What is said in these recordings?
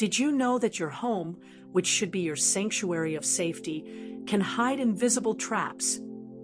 Did you know that your home, which should be your sanctuary of safety, can hide invisible traps?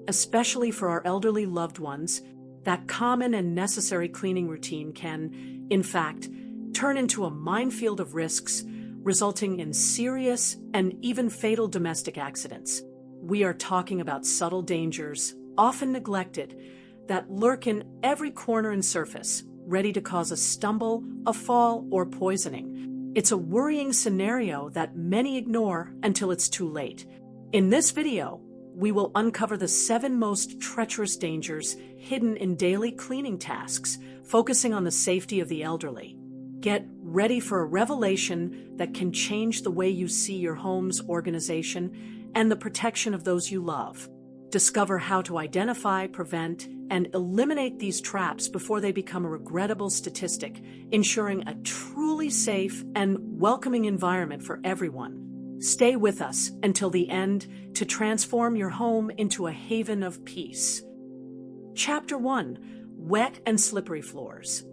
Especially for our elderly loved ones, that common and necessary cleaning routine can, in fact, turn into a minefield of risks, resulting in serious and even fatal domestic accidents. We are talking about subtle dangers, often neglected, that lurk in every corner and surface, ready to cause a stumble, a fall, or poisoning. It's a worrying scenario that many ignore until it's too late. In this video, we will uncover the 7 most treacherous dangers hidden in daily cleaning tasks, focusing on the safety of the elderly. Get ready for a revelation that can change the way you see your home's organization and the protection of those you love. Discover how to identify, prevent, and eliminate these traps before they become a regrettable statistic, ensuring a truly safe and welcoming environment for everyone. Stay with us until the end to transform your home into a haven of peace. Chapter 1: Wet and slippery floors.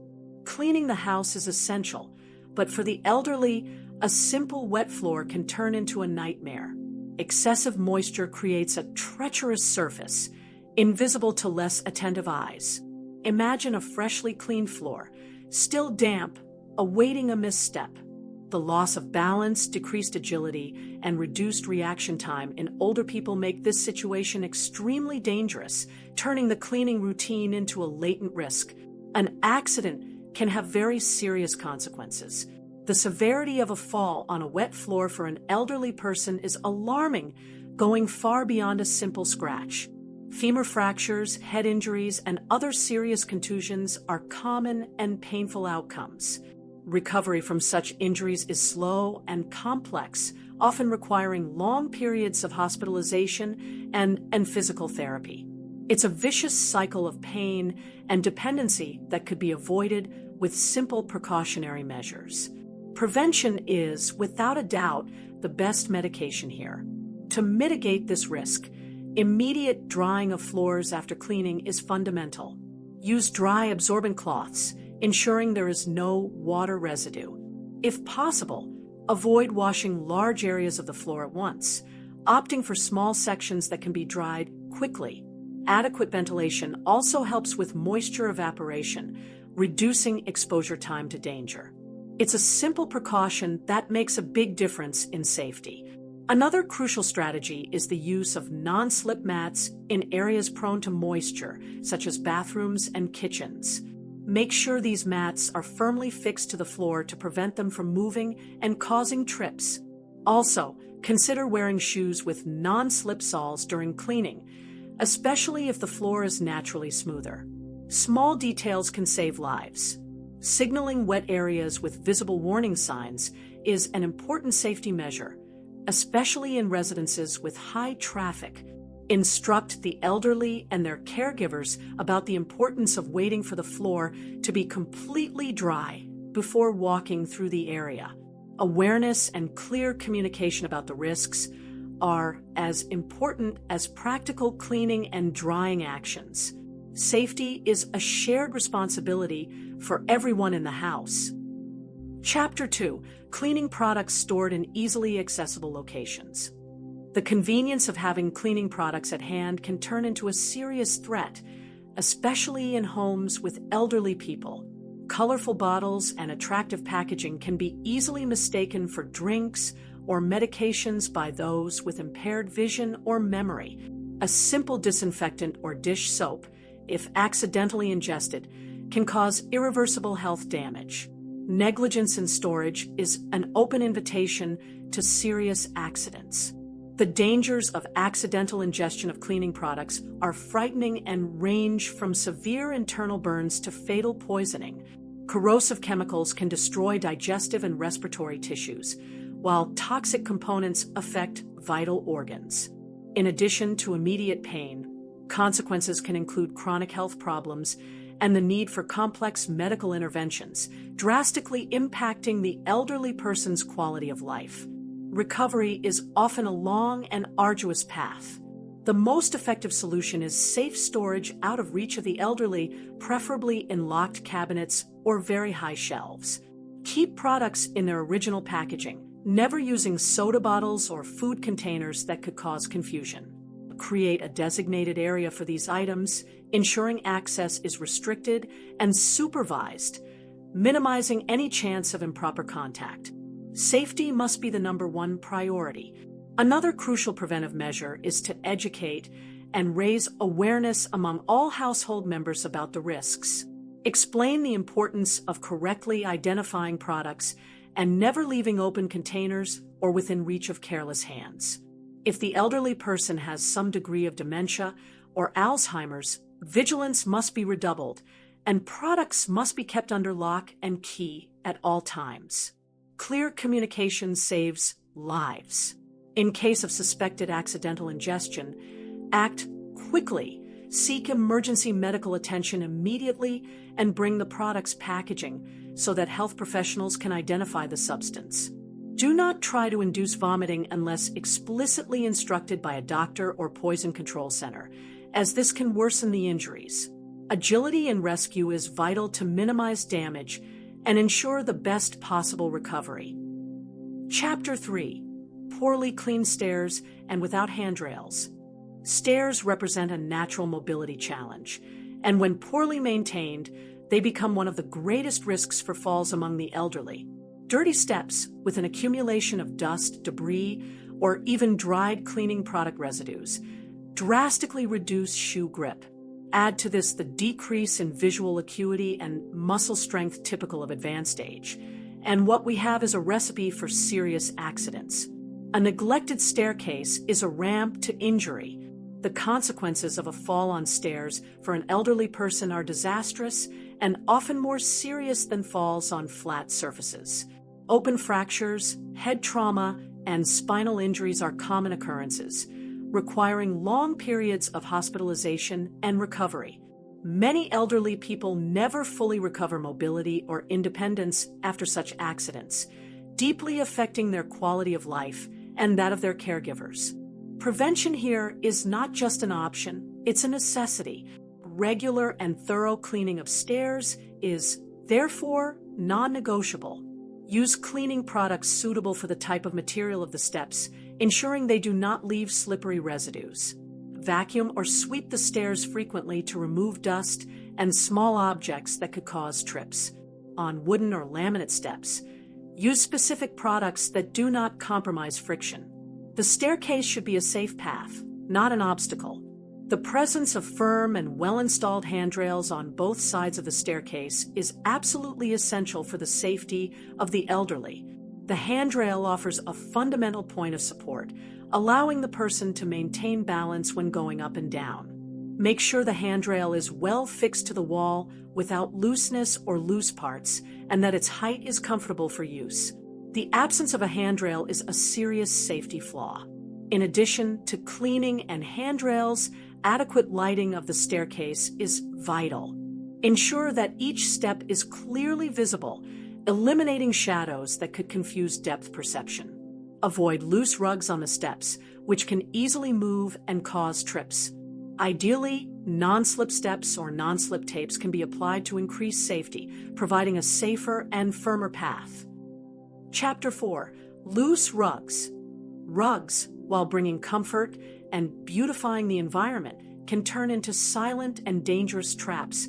Cleaning the house is essential, but for the elderly, a simple wet floor can turn into a nightmare. Excessive moisture creates a treacherous surface, invisible to less attentive eyes. Imagine a freshly cleaned floor, still damp, awaiting a misstep. The loss of balance, decreased agility, and reduced reaction time in older people make this situation extremely dangerous, turning the cleaning routine into a latent risk. An accident can have very serious consequences. The severity of a fall on a wet floor for an elderly person is alarming, going far beyond a simple scratch. Femur fractures, head injuries, and other serious contusions are common and painful outcomes. Recovery from such injuries is slow and complex, often requiring long periods of hospitalization and physical therapy. It's a vicious cycle of pain and dependency that could be avoided with simple precautionary measures. Prevention is, without a doubt, the best medication here. To mitigate this risk, immediate drying of floors after cleaning is fundamental. Use dry, absorbent cloths, ensuring there is no water residue. If possible, avoid washing large areas of the floor at once, opting for small sections that can be dried quickly. Adequate ventilation also helps with moisture evaporation, reducing exposure time to danger. It's a simple precaution that makes a big difference in safety. Another crucial strategy is the use of non-slip mats in areas prone to moisture, such as bathrooms and kitchens. Make sure these mats are firmly fixed to the floor to prevent them from moving and causing trips. Also, consider wearing shoes with non-slip soles during cleaning, especially if the floor is naturally smoother. Small details can save lives. Signaling wet areas with visible warning signs is an important safety measure, especially in residences with high traffic. Instruct the elderly and their caregivers about the importance of waiting for the floor to be completely dry before walking through the area. Awareness and clear communication about the risks are as important as practical cleaning and drying actions. Safety is a shared responsibility for everyone in the house. Chapter 2: Cleaning products stored in easily accessible locations. The convenience of having cleaning products at hand can turn into a serious threat, especially in homes with elderly people. Colorful bottles and attractive packaging can be easily mistaken for drinks or medications by those with impaired vision or memory. A simple disinfectant or dish soap, if accidentally ingested, can cause irreversible health damage. Negligence in storage is an open invitation to serious accidents. The dangers of accidental ingestion of cleaning products are frightening and range from severe internal burns to fatal poisoning. Corrosive chemicals can destroy digestive and respiratory tissues, while toxic components affect vital organs. In addition to immediate pain, consequences can include chronic health problems and the need for complex medical interventions, drastically impacting the elderly person's quality of life. Recovery is often a long and arduous path. The most effective solution is safe storage out of reach of the elderly, preferably in locked cabinets or very high shelves. Keep products in their original packaging, never using soda bottles or food containers that could cause confusion. Create a designated area for these items, ensuring access is restricted and supervised, minimizing any chance of improper contact. Safety must be the #1 priority. Another crucial preventive measure is to educate and raise awareness among all household members about the risks. Explain the importance of correctly identifying products and never leaving open containers or within reach of careless hands. If the elderly person has some degree of dementia or Alzheimer's, vigilance must be redoubled, and products must be kept under lock and key at all times. Clear communication saves lives. In case of suspected accidental ingestion, act quickly, seek emergency medical attention immediately, and bring the product's packaging so that health professionals can identify the substance. Do not try to induce vomiting unless explicitly instructed by a doctor or poison control center, as this can worsen the injuries. Agility in rescue is vital to minimize damage and ensure the best possible recovery. Chapter 3. Poorly cleaned stairs and without handrails. Stairs represent a natural mobility challenge, and when poorly maintained, they become one of the greatest risks for falls among the elderly. Dirty steps with an accumulation of dust, debris, or even dried cleaning product residues drastically reduce shoe grip. Add to this the decrease in visual acuity and muscle strength typical of advanced age, and what we have is a recipe for serious accidents. A neglected staircase is a ramp to injury. The consequences of a fall on stairs for an elderly person are disastrous and often more serious than falls on flat surfaces. Open fractures, head trauma, and spinal injuries are common occurrences, requiring long periods of hospitalization and recovery. Many elderly people never fully recover mobility or independence after such accidents, deeply affecting their quality of life and that of their caregivers. Prevention here is not just an option, it's a necessity. Regular and thorough cleaning of stairs is, therefore, non-negotiable. Use cleaning products suitable for the type of material of the steps, ensuring they do not leave slippery residues. Vacuum or sweep the stairs frequently to remove dust and small objects that could cause trips. On wooden or laminate steps, use specific products that do not compromise friction. The staircase should be a safe path, not an obstacle. The presence of firm and well-installed handrails on both sides of the staircase is absolutely essential for the safety of the elderly. The handrail offers a fundamental point of support, allowing the person to maintain balance when going up and down. Make sure the handrail is well fixed to the wall without looseness or loose parts, and that its height is comfortable for use. The absence of a handrail is a serious safety flaw. In addition to cleaning and handrails, adequate lighting of the staircase is vital. Ensure that each step is clearly visible, eliminating shadows that could confuse depth perception. Avoid loose rugs on the steps, which can easily move and cause trips. Ideally, non-slip steps or non-slip tapes can be applied to increase safety, providing a safer and firmer path. Chapter 4. Loose rugs. Rugs, while bringing comfort and beautifying the environment, can turn into silent and dangerous traps,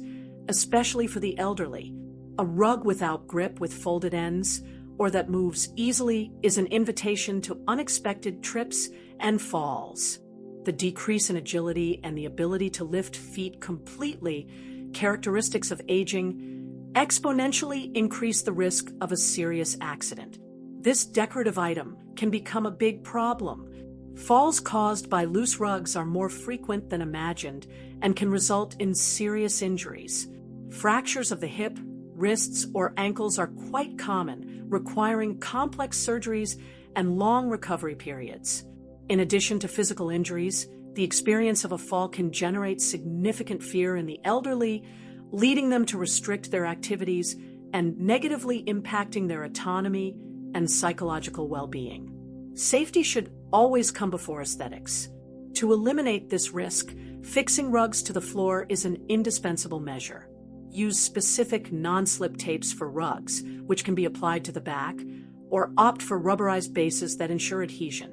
especially for the elderly. A rug without grip with folded ends, or that moves easily, is an invitation to unexpected trips and falls. The decrease in agility and the ability to lift feet completely, characteristics of aging, exponentially increase the risk of a serious accident. This decorative item can become a big problem. Falls caused by loose rugs are more frequent than imagined and can result in serious injuries. Fractures of the hip, wrists, or ankles are quite common, requiring complex surgeries and long recovery periods. In addition to physical injuries, the experience of a fall can generate significant fear in the elderly, leading them to restrict their activities and negatively impacting their autonomy and psychological well-being. Safety should always come before aesthetics. To eliminate this risk, fixing rugs to the floor is an indispensable measure. use specific non-slip tapes for rugs, which can be applied to the back, or opt for rubberized bases that ensure adhesion.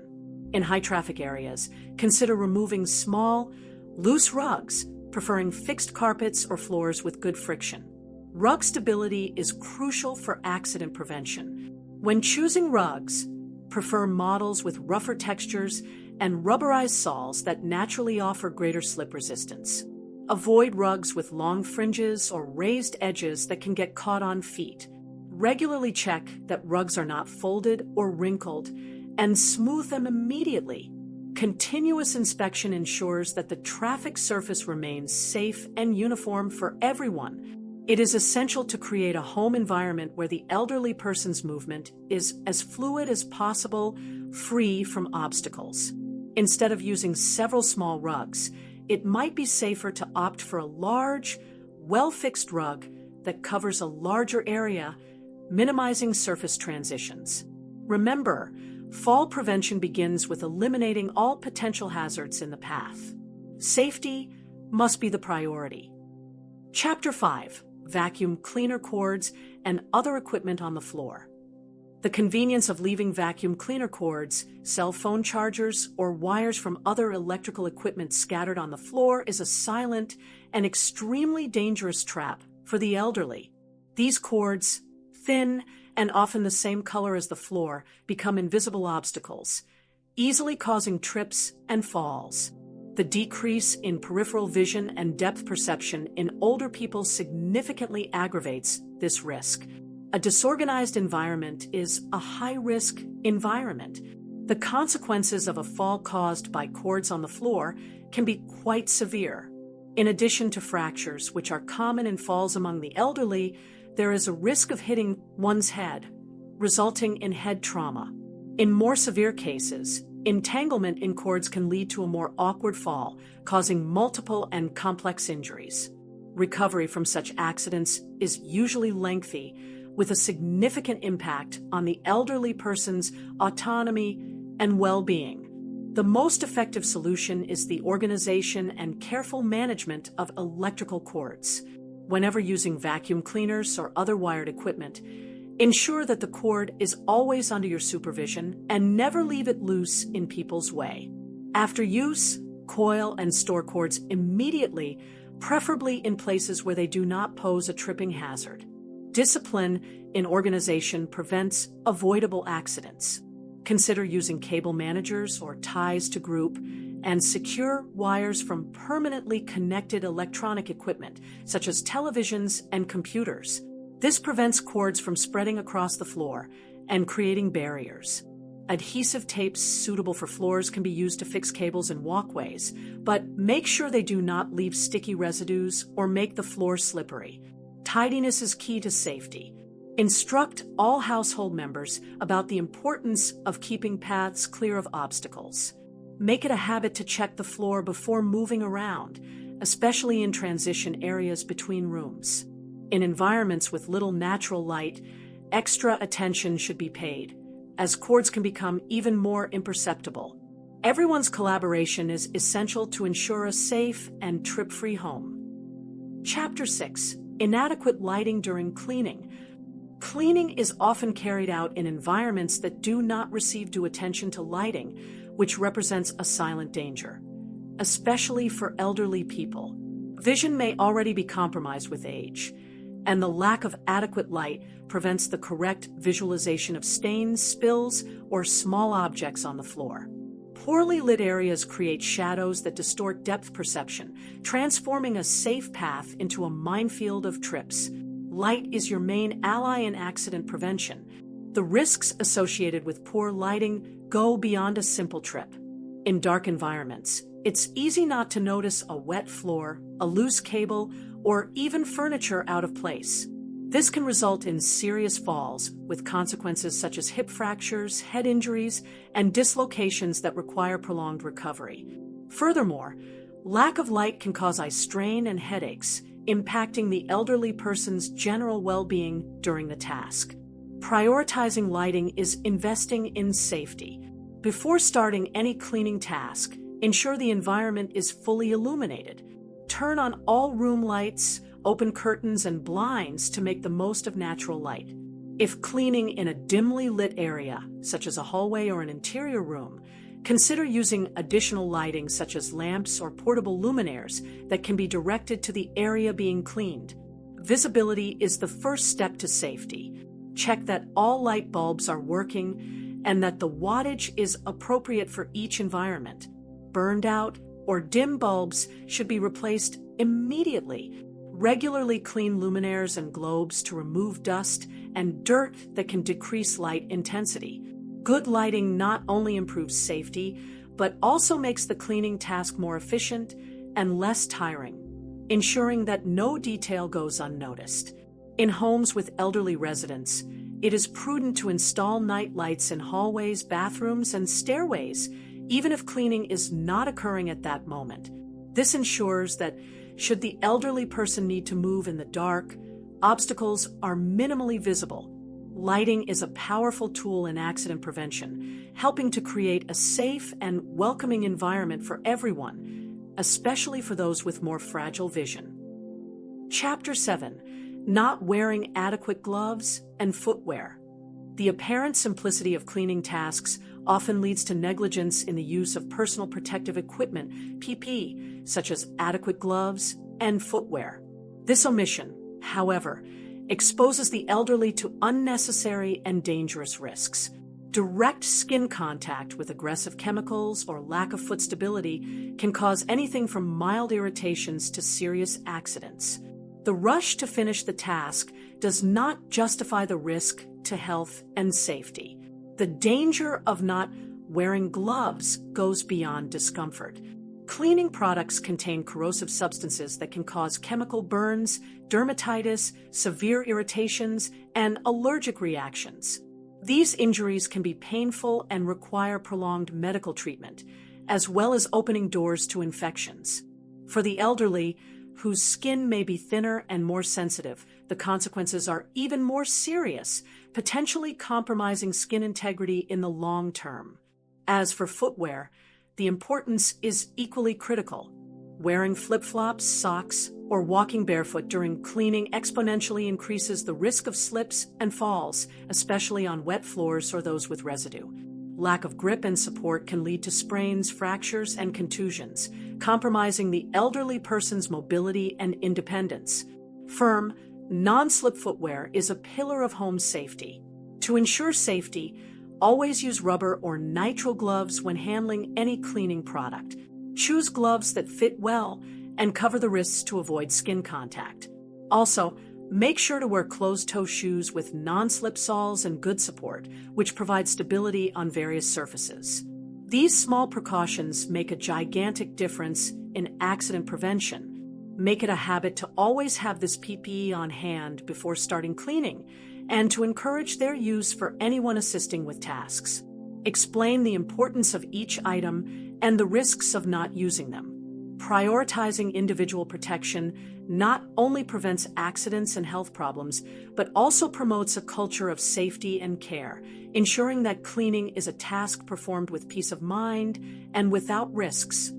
In high-traffic areas, consider removing small, loose rugs, preferring fixed carpets or floors with good friction. Rug stability is crucial for accident prevention. When choosing rugs, prefer models with rougher textures and rubberized soles that naturally offer greater slip resistance. Avoid rugs with long fringes or raised edges that can get caught on feet. Regularly check that rugs are not folded or wrinkled, and smooth them immediately. Continuous inspection ensures that the traffic surface remains safe and uniform for everyone. It is essential to create a home environment where the elderly person's movement is as fluid as possible, free from obstacles. Instead of using several small rugs, it might be safer to opt for a large, well-fixed rug that covers a larger area, minimizing surface transitions. Remember, fall prevention begins with eliminating all potential hazards in the path. Safety must be the priority. Chapter 5. Vacuum cleaner cords and other equipment on the floor. The convenience of leaving vacuum cleaner cords, cell phone chargers, or wires from other electrical equipment scattered on the floor is a silent and extremely dangerous trap for the elderly. These cords, thin and often the same color as the floor, become invisible obstacles, easily causing trips and falls. The decrease in peripheral vision and depth perception in older people significantly aggravates this risk. A disorganized environment is a high-risk environment. The consequences of a fall caused by cords on the floor can be quite severe. In addition to fractures, which are common in falls among the elderly, there is a risk of hitting one's head, resulting in head trauma. In more severe cases, entanglement in cords can lead to a more awkward fall, causing multiple and complex injuries. Recovery from such accidents is usually lengthy, with a significant impact on the elderly person's autonomy and well-being. The most effective solution is the organization and careful management of electrical cords. Whenever using vacuum cleaners or other wired equipment, ensure that the cord is always under your supervision and never leave it loose in people's way. After use, coil and store cords immediately, preferably in places where they do not pose a tripping hazard. Discipline in organization prevents avoidable accidents. Consider using cable managers or ties to group and secure wires from permanently connected electronic equipment, such as televisions and computers. This prevents cords from spreading across the floor and creating barriers. Adhesive tapes suitable for floors can be used to fix cables in walkways, but make sure they do not leave sticky residues or make the floor slippery. Tidiness is key to safety. Instruct all household members about the importance of keeping paths clear of obstacles. Make it a habit to check the floor before moving around, especially in transition areas between rooms. In environments with little natural light, extra attention should be paid, as cords can become even more imperceptible. Everyone's collaboration is essential to ensure a safe and trip-free home. Chapter 6. Inadequate lighting during cleaning. Cleaning is often carried out in environments that do not receive due attention to lighting, which represents a silent danger, especially for elderly people. Vision may already be compromised with age, and the lack of adequate light prevents the correct visualization of stains, spills, or small objects on the floor. Poorly lit areas create shadows that distort depth perception, transforming a safe path into a minefield of trips. Light is your main ally in accident prevention. The risks associated with poor lighting go beyond a simple trip. In dark environments, it's easy not to notice a wet floor, a loose cable, or even furniture out of place. This can result in serious falls, with consequences such as hip fractures, head injuries, and dislocations that require prolonged recovery. Furthermore, lack of light can cause eye strain and headaches, impacting the elderly person's general well-being during the task. Prioritizing lighting is investing in safety. Before starting any cleaning task, ensure the environment is fully illuminated. Turn on all room lights, open curtains and blinds to make the most of natural light. If cleaning in a dimly lit area, such as a hallway or an interior room, consider using additional lighting such as lamps or portable luminaires that can be directed to the area being cleaned. Visibility is the first step to safety. Check that all light bulbs are working and that the wattage is appropriate for each environment. Burned out or dim bulbs should be replaced immediately. Regularly clean luminaires and globes to remove dust and dirt that can decrease light intensity. Good lighting not only improves safety, but also makes the cleaning task more efficient and less tiring, ensuring that no detail goes unnoticed. In homes with elderly residents, it is prudent to install night lights in hallways, bathrooms, and stairways, even if cleaning is not occurring at that moment. This ensures that, should the elderly person need to move in the dark, obstacles are minimally visible. Lighting is a powerful tool in accident prevention, helping to create a safe and welcoming environment for everyone, especially for those with more fragile vision. Chapter 7: Not wearing adequate gloves and footwear. The apparent simplicity of cleaning tasks often leads to negligence in the use of personal protective equipment, PP, such as adequate gloves and footwear. This omission, however, exposes the elderly to unnecessary and dangerous risks. Direct skin contact with aggressive chemicals or lack of foot stability can cause anything from mild irritations to serious accidents. The rush to finish the task does not justify the risk to health and safety. The danger of not wearing gloves goes beyond discomfort. Cleaning products contain corrosive substances that can cause chemical burns, dermatitis, severe irritations, and allergic reactions. These injuries can be painful and require prolonged medical treatment, as well as opening doors to infections. For the elderly, whose skin may be thinner and more sensitive, the consequences are even more serious, potentially compromising skin integrity in the long term. As for footwear, the importance is equally critical. Wearing flip-flops, socks, or walking barefoot during cleaning exponentially increases the risk of slips and falls, especially on wet floors or those with residue. Lack of grip and support can lead to sprains, fractures, and contusions, compromising the elderly person's mobility and independence. Firm, non-slip footwear is a pillar of home safety. To ensure safety, always use rubber or nitrile gloves when handling any cleaning product. Choose gloves that fit well and cover the wrists to avoid skin contact. Also, make sure to wear closed-toe shoes with non-slip soles and good support, which provide stability on various surfaces. These small precautions make a gigantic difference in accident prevention. Make it a habit to always have this PPE on hand before starting cleaning, and to encourage their use for anyone assisting with tasks. Explain the importance of each item and the risks of not using them. Prioritizing individual protection not only prevents accidents and health problems, but also promotes a culture of safety and care, ensuring that cleaning is a task performed with peace of mind and without risks.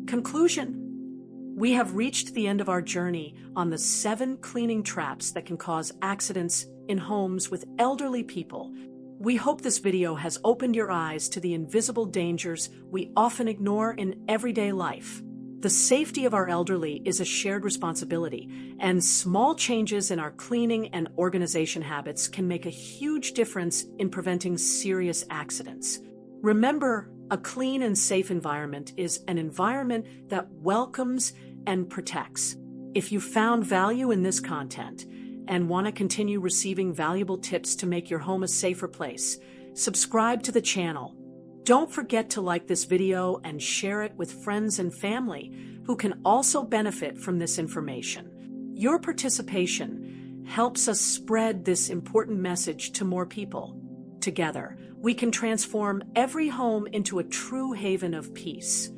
Conclusion: we have reached the end of our journey on the 7 cleaning traps that can cause accidents in homes with elderly people. We hope this video has opened your eyes to the invisible dangers we often ignore in everyday life. The safety of our elderly is a shared responsibility, and small changes in our cleaning and organization habits can make a huge difference in preventing serious accidents. Remember, a clean and safe environment is an environment that welcomes and protects. If you found value in this content and want to continue receiving valuable tips to make your home a safer place, subscribe to the channel. Don't forget to like this video and share it with friends and family who can also benefit from this information. Your participation helps us spread this important message to more people. Together, we can transform every home into a true haven of peace.